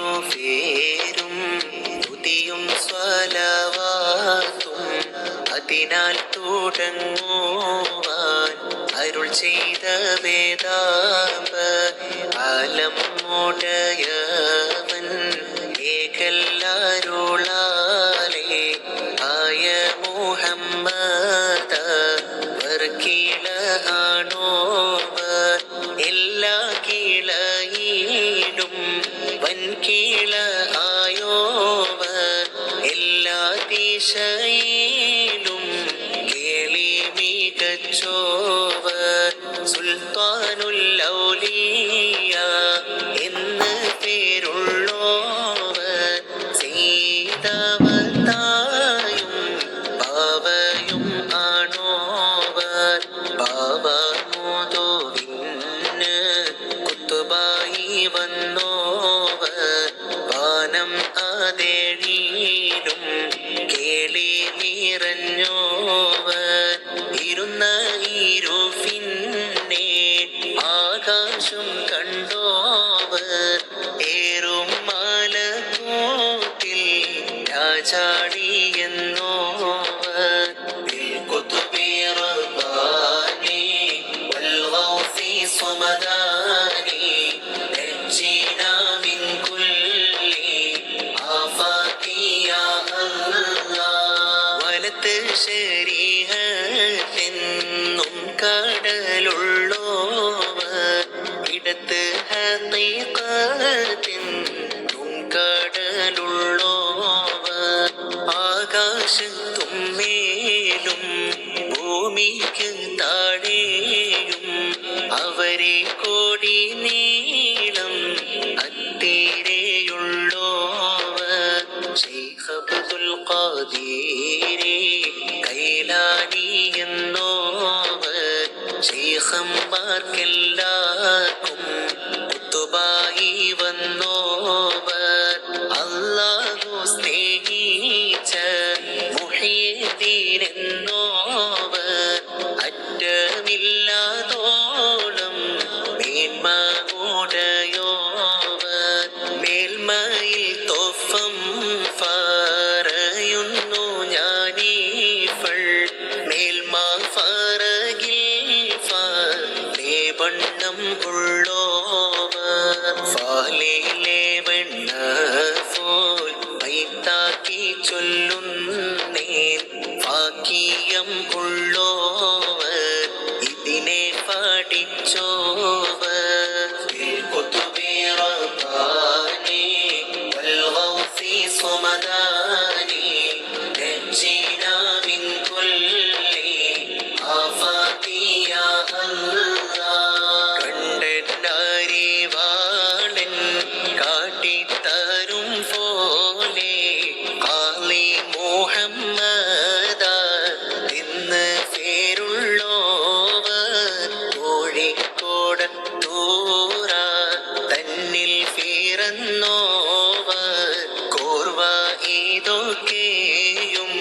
പേരും തുതിയും സ്വലവാത്തും അതിനാൽ തുടങ്ങുവാൻ അരുൾ ചെയ്ത വേദാപ ആലം ഉടയവൻ ഏകല്ലാരുളാലേ ആയ മുഹമ്മദ വർക്കീള ആണോവർ എല്ലാ കീളയിലും വൻകീള ആയോവർ എല്ലാ ദിശയിലും കേളി മികച്ചോവർ സുൽത്താനുൽ ഔലിയ എന്ന് പേരുള്ളോവർ ചെയ്തവർ തായും പാവയും ആണോവർ പാവ മുതുവിന് കുത്തുബായി വന്നോവർ വാനം അതേഴിയിലും കേളി നിറഞ്ഞോവർ ഇരുന്ന ഇരുഫിന്നെ ആകാശം കണ്ടോവർ ഏറും മലക്കൂട്ടിൽ രാജാടി എന്നോവർ بالقطب رباني والغوث صمداني نجينا من كل آفات يا الله വലത്ത് ശരീഅത്തെന്നും കടലുള്ളോവർ ഇടത്ത് ഹഖീഖത്തെന്നും കടലുള്ളോവർ ആകാശത്തും മേലും ഭൂമിക്ക് താഴെയും അവരെ കോടി നീളം അത്തിരയുള്ളോവർ ശൈഖ് അബ്ദുൽ ഖാദിരി കൈലാനി എന്നോവർ ശൈഖന്മാർക്കെല്ലാവർക്കും കുത്തുബായി വന്നോവർ അല്ലാഹു സ്നേഹിച്ച മുഹ്യിദ്ദീൻ എന്നോവർ അറ്റമില്ലാതോളം മേന്മ ഉടയോവർ മേൽമയിൽ തോഫം പറയുന്നു ഞാനീഫൾ മേൽമ ഫറകിൽ ഫേവണ്ണം ഉള്ളോവർ ഫാലിലെ വെണ്ണ ഫോൽ വൈത്താക്കി ചൊല്ലുന്നേൻ വാക്കിയം ഉള്ളോവർ ഇതിനെ പഠിച്ചോവർ بالقطب رباني والغوث صمداني نجينا من كل آفات يا الله കണ്ടനാരിവാളൻ കാട്ടിത്തരും പോലെ ഖാലി മുഹമ്മദ എന്ന് പേരുള്ളോവർ കോഴിക്കോടത്തൂറ തന്നിൽ പിറന്നോവർ കോർവ ഇതൊക്കെയും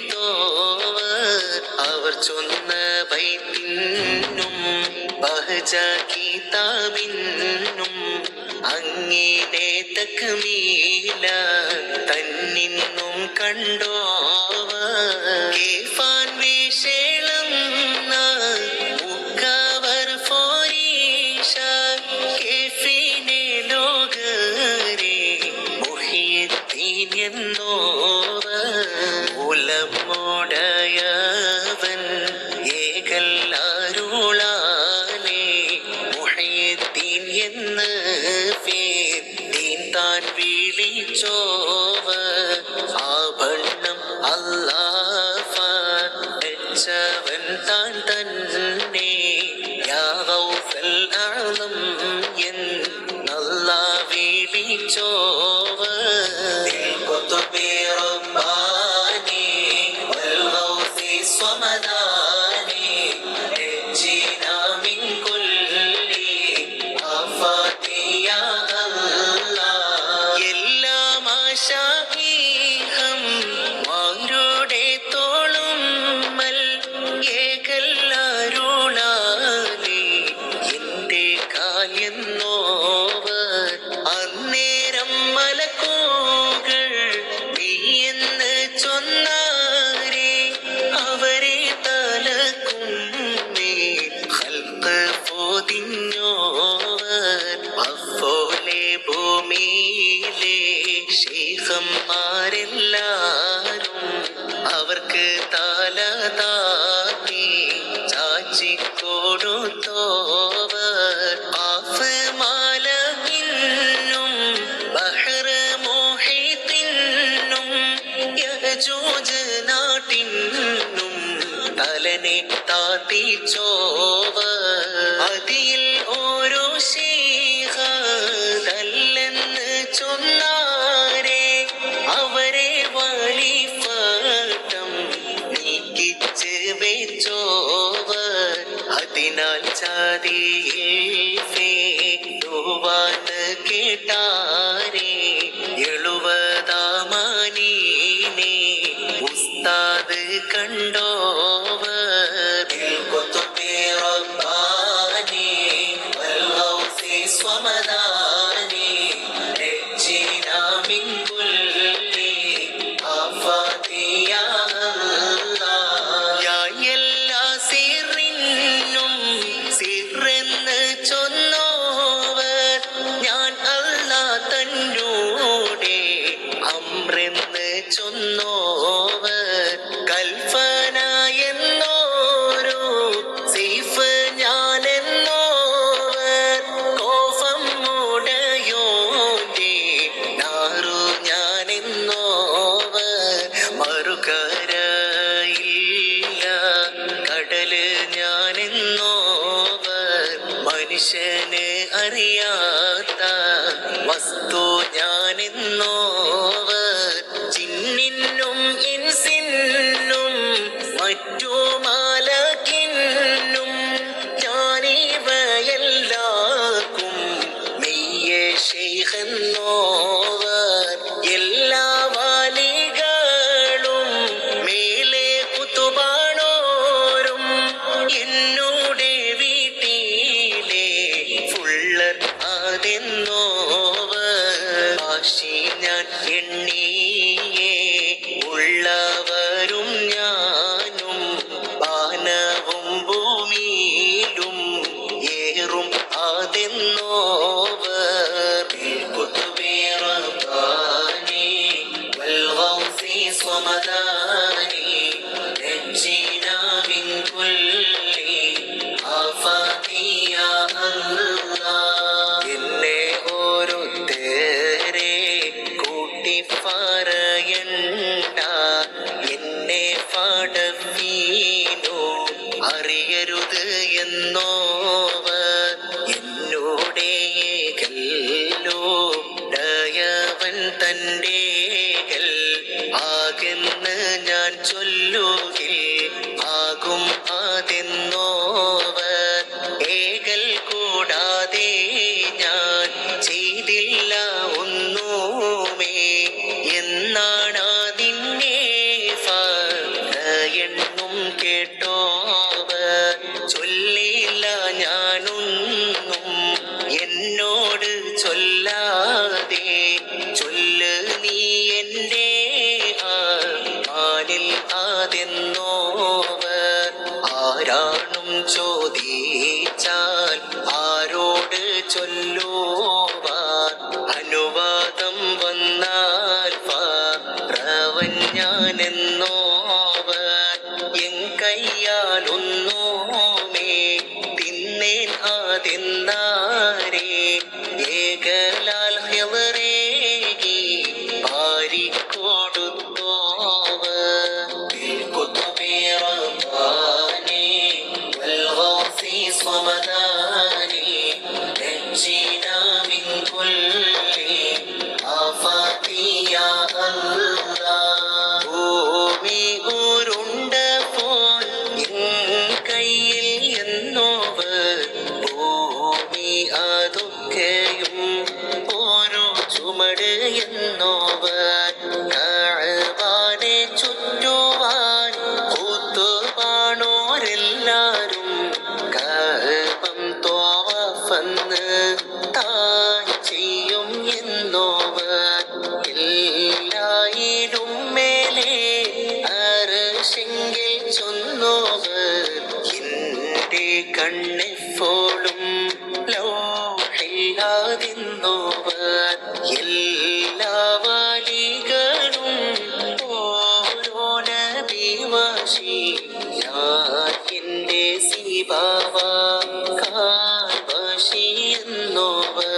നോക്കിയെടുത്തോവർ അവർ ചൊന്ന ബൈത്തിനും ബഹജ കിതാബിനും അങ്ങിനെ തക്മീല തന്നിന്നും കണ്ടോവർ കേഫാൻ വിശേളം മുക്കവർ ഫോരീഷ കേഫിനെ ലോകരെ മുഹ്യിദ്ദീൻ എന്നോവർ ഉലമുടയവൻ ഏകല്ലാരുളാലേ മുഹ്യിദ്ദീൻ എന്ന് പേർ ദീൻ താൻ വിളിച്ചോവർ ആഭരണം അല്ലാഹ് ഫച്ചവൻ താൻ തന്നെ യാ ഗൗസൽ അഅ്ലം എന്നല്ലാഹ് വിളിച്ചോവർ بالقطب رباني والغوث صمداني نجينا من كل آفات يا الله എല്ലാ മാശാഹീഹം മാരുടെ തോളും അവർക്ക് തല താത്തി ചാച്ചിക്കൊടുത്തോവർ ആഫ് മാല ഇന്നും ബഹ്ർ മുഹീത്തിനും യജൂജ് നാട്ടിനും തലനെ താത്തിച്ചോവർ അതിൽ ഓരോ ശീഹതല്ലെന്ന് ചൊന്നാരെ അവരെ വലിഫട്ടം നീക്കിച്ച് വെച്ചോവർ അതിനാൽ ചതിയിൽ ഫേടുവാന് കേട്ടാരെ 70 ഉസ്താദ് കണ്ടോവർ بالقطب رباني والغوث صمداني نجينا من كل آفات يا الله يا എല്ലാ സിറിനും സിറെന്ന് ചൊന്നോവർ ഞാൻ അല്ലാഹ് തന്നോടെ അമ്രെന്ന് ചൊന്നോവർ കൽഫന എന്നോരോ സൈഫ് ഞാനെന്നോവർ കോഫം മുടയോന്റെ നാറു ഞാനെന്നോവർ മറുകരയില്ല കടല് ഞാനെന്നോവർ മനുഷ്യന് അറിയാത്ത വസ്തു ഞാനെന്നോവർ ജിന്നിനും ഇൻസിനും മറ്റു മാലകിന്നും ഞാനിവയെല്ലാവർക്കും മെയ്യേ ശൈഖെന്നോവർ എല്ലാ വാലികളും മേലെ കുത്തുബാണോരും എന്നോടെ വീട്ടിലെ ഫുള്ളർ അതെന്നോവർ ആശി ഞാൻ എണ്ണിയേ ഉള്ളവരും ഞാനും വാനവും ഭൂമിയിലും ഏറും അതെന്നോവർ بالقطب رباني والغوث صمداني نجينا من كل آفات يا الله എന്നെ ഓരോരുത്തരെ കൂട്ടി പറയണ്ട എന്നെ പാടവീനോ അറിയരുത് എന്നോവർ എന്നോടേ കല്ലോ ഡയവൻ തൻ്റെ ആകെന്ന് ഞാൻ ചൊല്ലുകിൽ ആകും അതെന്നോവർ ഏകൽ കൂടാതെ ഞാൻ ചെയ്തില്ല ഒന്നുമേ എന്നാണ് അതിൻ്റെ എണ്ണും കേട്ടോവർ ചൊല്ലില്ല ഞാനൊന്നും എന്നോട് ചൊല്ലാതെ ചൊല്ല് നീ എൻ്റെ ആനിൽ അതെന്നോവർ ആരാണും ചോദിച്ചാൽ ആരോട് ചൊല്ലുവാൻ അനുവാദം വന്നാൽ പറവൻ ഞാനെന്നോവർ എൻ കയ്യാലൊന്നുമേ തിന്നേൻ അതെന്നാരേ ഏകലാൽ ഹിളറേകി പാരിക്കൊടുത്തോവർ بالقطب رباني والغوث صمداني نجينا من كل آفات يا الله ഭൂമി ഉരുണ്ടപ്പോൾ എൻ കയ്യിൽ എന്നോവർ ഭൂമി അതൊക്കെയും ഓരോ ചുമട് എന്നോവർ കഅബാനെ ചുറ്റുവാൻ കൂത്തുപാണോരെല്ലാരും കഅബം ത്വവാഫന്ന് താൻ ചെയ്യും എന്നോവർ എല്ലായിലും മേലെ അർശെങ്കിൽ ചൊന്നോവർ എൻ്റെ കണ്ണെപ്പോഴും ലൗഹില്ലാതിന്നോവർ എല്ലാ വലികളും ഓരോ നബി വാശി ഞാൻ എൻ്റെ സീബാവ കാൽവാശി എന്നോവർ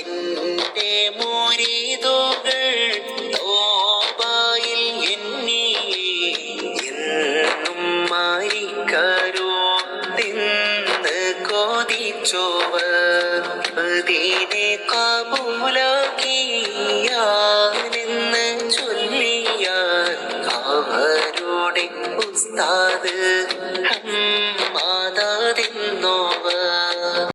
എൻ്റെ മുരീദുകൾ തോബയിൽ എണ്ണിയേ എന്നും മായിക്കരോ തിന്ന് കൊതിച്ചോവർ അതിനെ കബൂലാക്കിയാനെന്ന് ചൊല്ലിയാൽ അവരുടെ ഉസ്താദ് ഹമ്മാദാദിന്നോവർ